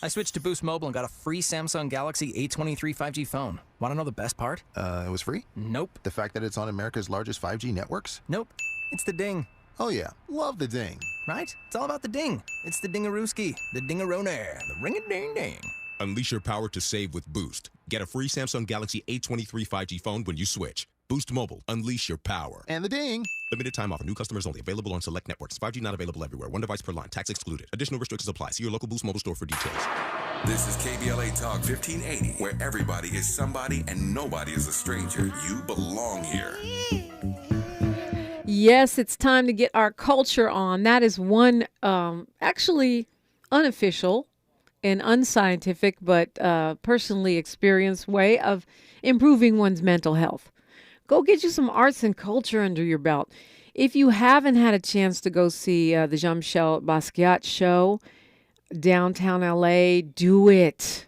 I switched to Boost Mobile and got a free Samsung Galaxy A23 5G phone. Want to know the best part? It was free? Nope. The fact that it's on America's largest 5G networks? Nope. It's the ding. Oh yeah, love the ding. Right? It's all about the ding. It's the dingarooski, the dingarone, the ring-a-ding-ding. Unleash your power to save with Boost. Get a free Samsung Galaxy A23 5G phone when you switch. Boost Mobile. Unleash your power. And the ding. Limited time offer. New customers only. Available on select networks. 5G not available everywhere. One device per line. Tax excluded. Additional restrictions apply. See your local Boost Mobile store for details. This is KBLA Talk 1580, where everybody is somebody and nobody is a stranger. You belong here. Yes, it's time to get our culture on. That is one actually unofficial and unscientific but personally experienced way of improving one's mental health. Go get you some arts and culture under your belt. If you haven't had a chance to go see the Jean-Michel Basquiat show downtown LA, do it.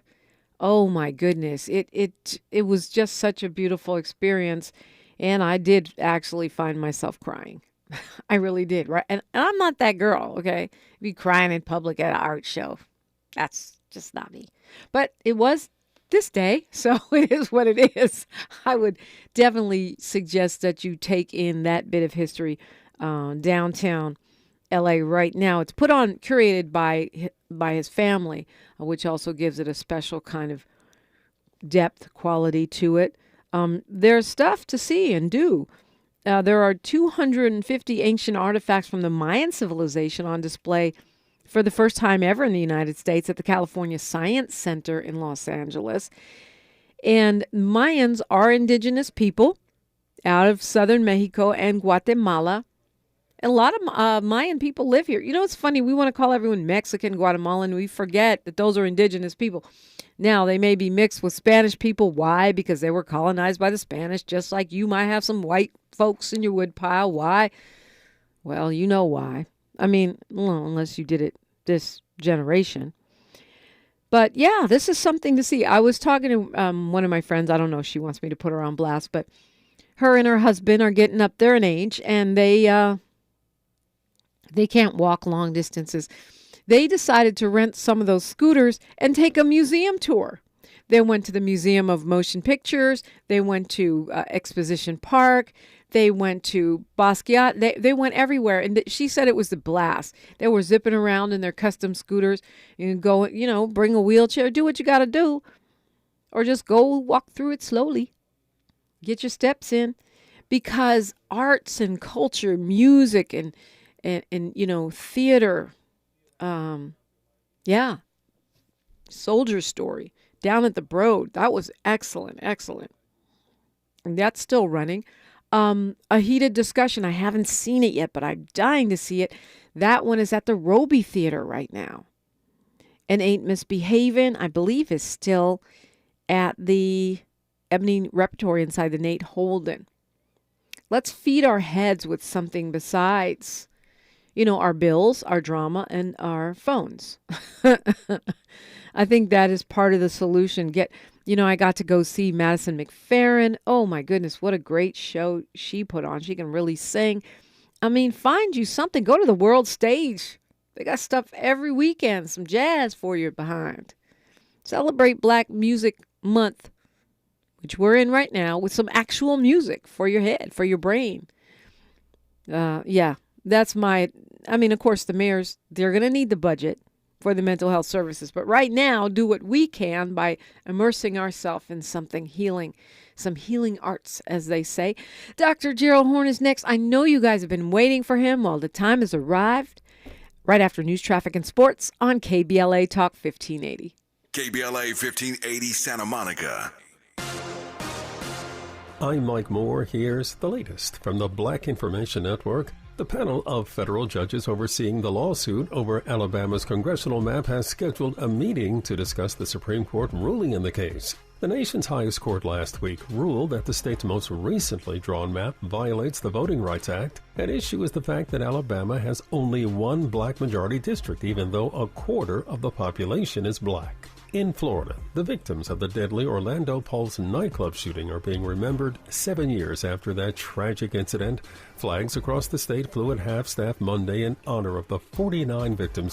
Oh my goodness. It was just such a beautiful experience. And I did actually find myself crying. I really did, right? And I'm not that girl, okay? Be crying in public at an art show. That's just not me. But it was this day, so it is what it is. I would definitely suggest that you take in that bit of history downtown LA right now. It's put on, curated by his family, which also gives it a special kind of depth, quality to it. There's stuff to see and do. There are 250 ancient artifacts from the Mayan civilization on display for the first time ever in the United States at the California Science Center in Los Angeles. And Mayans are indigenous people out of southern Mexico and Guatemala. A lot of Mayan people live here. You know, it's funny. We want to call everyone Mexican, Guatemalan. We forget that those are indigenous people. Now, they may be mixed with Spanish people. Why? Because they were colonized by the Spanish, just like you might have some white folks in your woodpile. Why? Well, you know why. I mean, well, unless you did it this generation. But yeah, this is something to see. I was talking to one of my friends. I don't know if she wants me to put her on blast, but her and her husband are getting up there in age, and they can't walk long distances. They decided to rent some of those scooters and take a museum tour. They went to the Museum of Motion Pictures. They went to Exposition Park. They went to Basquiat. They went everywhere. And she said it was the blast. They were zipping around in their custom scooters. You can go, you know, bring a wheelchair, do what you got to do. Or just go walk through it slowly. Get your steps in. Because arts and culture, music and you know, theater, yeah, Soldier Story, down at the Broad, that was excellent. And that's still running. A heated discussion, I haven't seen it yet, but I'm dying to see it. That one is at the Roby Theater right now. And Ain't Misbehavin', I believe, is still at the Ebony Repertory inside the Nate Holden. Let's feed our heads with something besides, you know, our bills, our drama, and our phones. I think that is part of the solution. I got to go see Madison McFerrin. Oh my goodness, what a great show she put on. She can really sing. I mean, find you something. Go to the world stage. They got stuff every weekend, some jazz for you behind. Celebrate Black Music Month, which we're in right now, with some actual music for your head, for your brain. Yeah. That's of course, the mayors, they're going to need the budget for the mental health services. But right now, do what we can by immersing ourselves in something healing, some healing arts, as they say. Dr. Gerald Horn is next. I know you guys have been waiting for him. Well, the time has arrived. Right after news, traffic, and sports on KBLA Talk 1580. KBLA 1580 Santa Monica. I'm Mike Moore. Here's the latest from the Black Information Network. The panel of federal judges overseeing the lawsuit over Alabama's congressional map has scheduled a meeting to discuss the Supreme Court ruling in the case. The nation's highest court last week ruled that the state's most recently drawn map violates the Voting Rights Act. At issue is the fact that Alabama has only one black majority district, even though a quarter of the population is black. In Florida, the victims of the deadly Orlando Pulse nightclub shooting are being remembered 7 years after that tragic incident. Flags across the state flew at half-staff Monday in honor of the 49 victims